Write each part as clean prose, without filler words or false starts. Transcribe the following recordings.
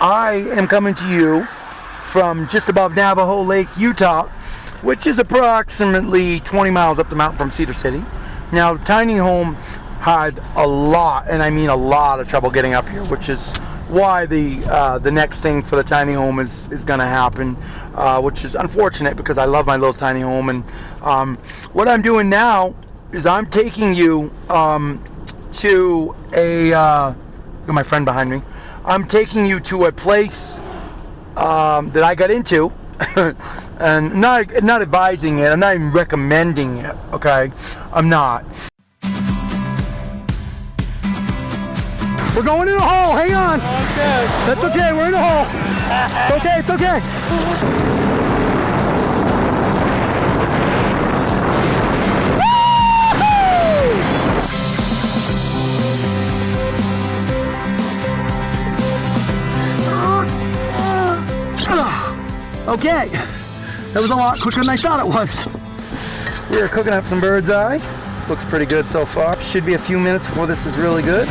I am coming to you from just above Navajo Lake, Utah, which is approximately 20 miles up the mountain from Cedar City. Now, the tiny home had a lot, and I mean a lot of trouble getting up here, which is why the next thing for the tiny home is going to happen, which is unfortunate because I love my little tiny home. And what I'm doing now is I'm taking you to a got my friend behind me. I'm taking you to a place that I got into, and not advising it. I'm not even recommending it. Okay, I'm not. We're going in a hole. Hang on. Okay. That's okay. We're in a hole. It's okay. It's okay. Okay, that was a lot quicker than I thought it was. We're cooking up some bird's eye. Looks pretty good so far. Should be a few minutes before this is really good.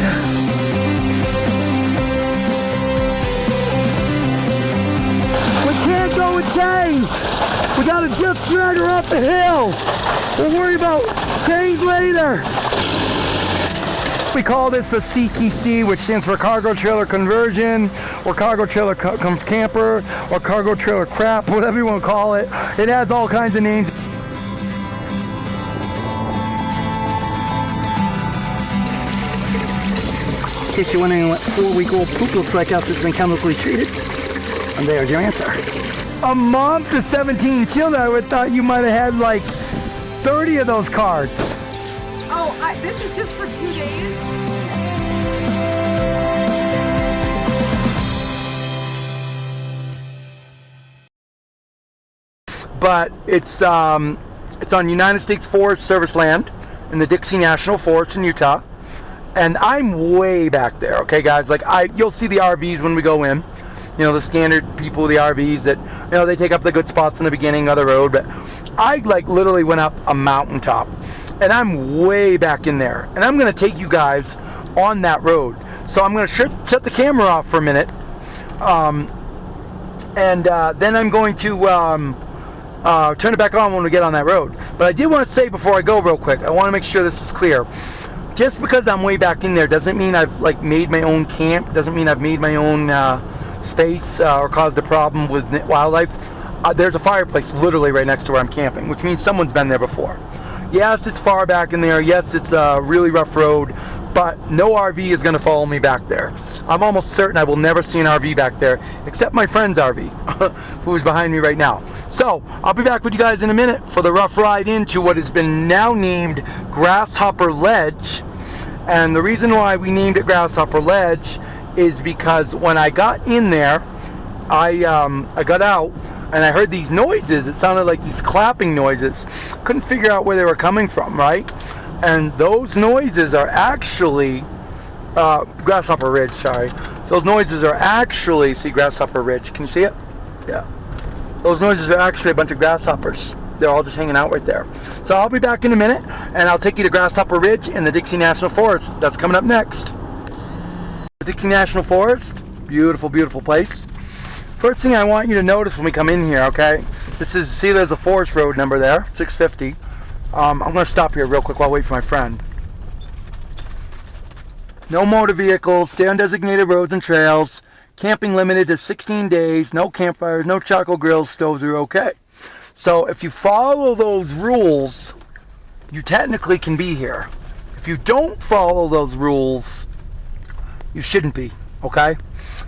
We can't go with chains. We gotta just drag her up the hill. We'll worry about chains later. We call this a CTC, which stands for cargo trailer conversion, or cargo trailer camper, or cargo trailer crap, whatever you want to call it. It has all kinds of names. In case you're wondering what 4-week-old poop looks like after it's been chemically treated, and there's your answer. A mom to 17 children, I would thought you might have had like 30 of those cards. Oh, this is just for 2 days. But it's on United States Forest Service land in the Dixie National Forest in Utah, and I'm way back there. Okay, guys, like you'll see the RVs when we go in. You know, the standard people, the RVs that, you know, they take up the good spots in the beginning of the road. But I like literally went up a mountaintop, and I'm way back in there, and I'm going to take you guys on that road. So I'm going to shut the camera off for a minute, and then I'm going to turn it back on when we get on that road. But I did want to say before I go real quick, I want to make sure this is clear. Just because I'm way back in there doesn't mean I've like made my own camp, doesn't mean I've made my own space or caused a problem with wildlife. There's a fireplace literally right next to where I'm camping, which means someone's been there before. Yes, it's far back in there. Yes, it's a really rough road, but no RV is going to follow me back there. I'm almost certain I will never see an RV back there, except my friend's RV, who's behind me right now. So, I'll be back with you guys in a minute for the rough ride into what has been now named Grasshopper Ledge. And the reason why we named it Grasshopper Ledge is because when I got in there, I got out, and I heard these noises. It sounded like these clapping noises. Couldn't figure out where they were coming from, right? And those noises are actually Grasshopper Ridge, sorry. So those noises are actually, see Grasshopper Ridge, can you see it? Yeah. Those noises are actually a bunch of grasshoppers. They're all just hanging out right there. So I'll be back in a minute, and I'll take you to Grasshopper Ridge in the Dixie National Forest. That's coming up next. The Dixie National Forest, beautiful, beautiful place. First thing I want you to notice when we come in here, okay? This is, see there's a forest road number there, 650. I'm going to stop here real quick while I wait for my friend. No motor vehicles, stay on designated roads and trails. Camping limited to 16 days. No campfires, no charcoal grills, stoves are okay. So if you follow those rules, you technically can be here. If you don't follow those rules, you shouldn't be, okay?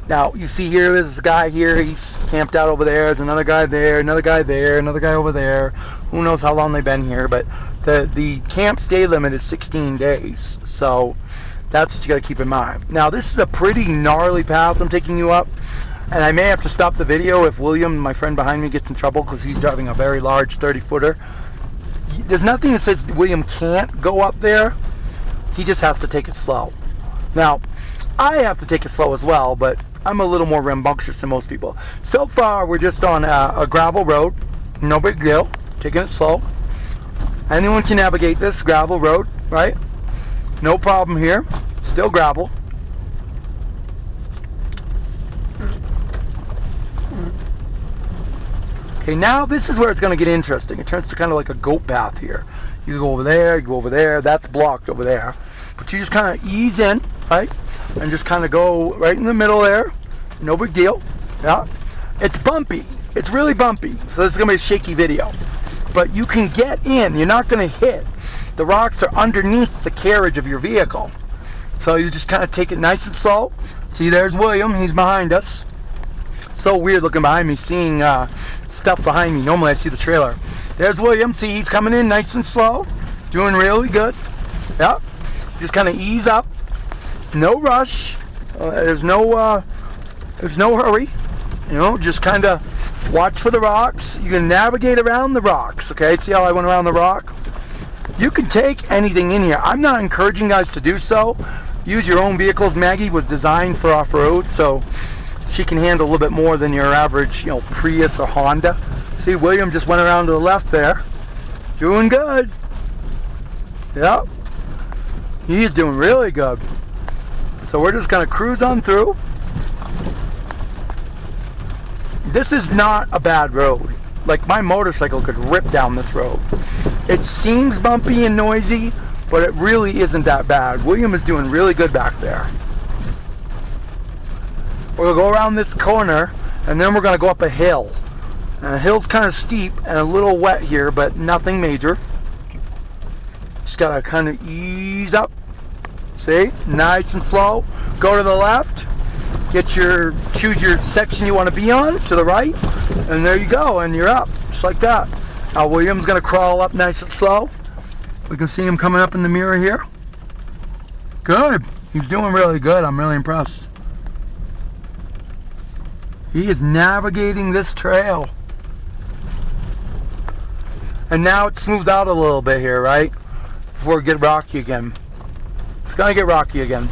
Now, you see here, there's a guy here, he's camped out over there, there's another guy there, another guy there, another guy over there. Who knows how long they've been here, but the camp stay limit is 16 days, so that's what you gotta keep in mind. Now, this is a pretty gnarly path I'm taking you up, and I may have to stop the video if William, my friend behind me, gets in trouble because he's driving a very large 30-footer. There's nothing that says William can't go up there, he just has to take it slow. Now, I have to take it slow as well, but I'm a little more rambunctious than most people. So far, we're just on a gravel road. No big deal. Taking it slow. Anyone can navigate this gravel road, right? No problem here. Still gravel. Okay, now this is where it's going to get interesting. It turns to kind of like a goat path here. You go over there, you go over there. That's blocked over there. But you just kind of ease in, right? And just kind of go right in the middle there. No big deal. Yeah. It's bumpy. It's really bumpy. So this is going to be a shaky video. But you can get in. You're not going to hit. The rocks are underneath the carriage of your vehicle. So you just kind of take it nice and slow. See, there's William. He's behind us. So weird looking behind me, seeing stuff behind me. Normally I see the trailer. There's William. See, he's coming in nice and slow. Doing really good. Yep. Just kind of ease up. No rush. There's no hurry. You know, just kind of watch for the rocks. You can navigate around the rocks. Okay, see how I went around the rock? You can take anything in here. I'm not encouraging guys to do so. Use your own vehicles. Maggie was designed for off-road, so she can handle a little bit more than your average, Prius or Honda. See, William just went around to the left there. Doing good. Yep. He's doing really good. So we're just going to cruise on through. This is not a bad road. Like, my motorcycle could rip down this road. It seems bumpy and noisy, but it really isn't that bad. William is doing really good back there. We're going to go around this corner, and then we're going to go up a hill. And the hill's kind of steep and a little wet here, but nothing major. Just got to kind of ease up. See? Nice and slow. Go to the left. Choose your section you want to be on, to the right. And there you go, and you're up. Just like that. Now William's going to crawl up nice and slow. We can see him coming up in the mirror here. Good. He's doing really good. I'm really impressed. He is navigating this trail. And now it's smoothed out a little bit here, right? Before it get rocky again. It's gonna get rocky again.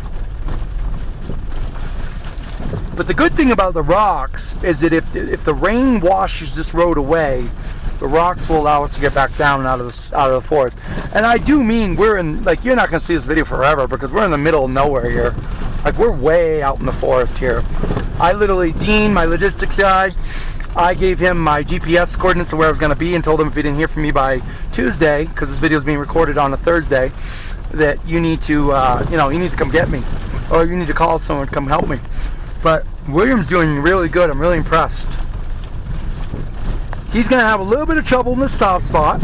But the good thing about the rocks is that if the rain washes this road away, the rocks will allow us to get back down and out of the forest. And I do mean we're in, like, you're not gonna see this video forever because we're in the middle of nowhere here. Like, we're way out in the forest here. I literally, Dean, my logistics guy, I gave him my GPS coordinates of where I was going to be and told him if he didn't hear from me by Tuesday, because this video is being recorded on a Thursday, that you need to, you need to come get me, or you need to call someone to come help me. But William's doing really good. I'm really impressed. He's going to have a little bit of trouble in the soft spot,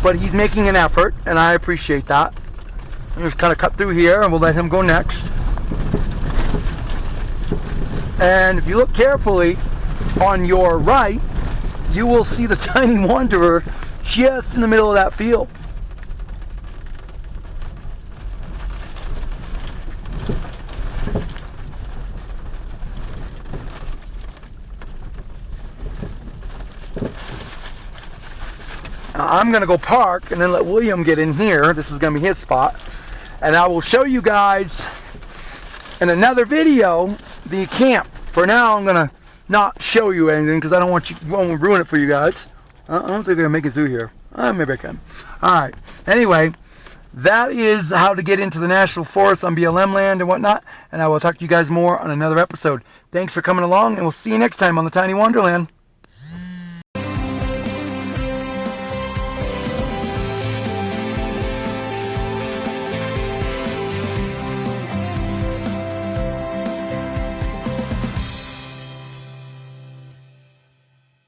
but he's making an effort, and I appreciate that. I'm just kind of cut through here, and we'll let him go next. And if you look carefully on your right, you will see the Tiny Wanderer just in the middle of that field. Now I'm going to go park and then let William get in here. This is going to be his spot. And I will show you guys in another video the camp. For now, I'm gonna not show you anything because I don't want to ruin it for you guys. I don't think I'm gonna make it through here. Maybe I can. All right. Anyway, that is how to get into the National Forest on BLM land and whatnot. And I will talk to you guys more on another episode. Thanks for coming along, and we'll see you next time on the Tiny Wonderland.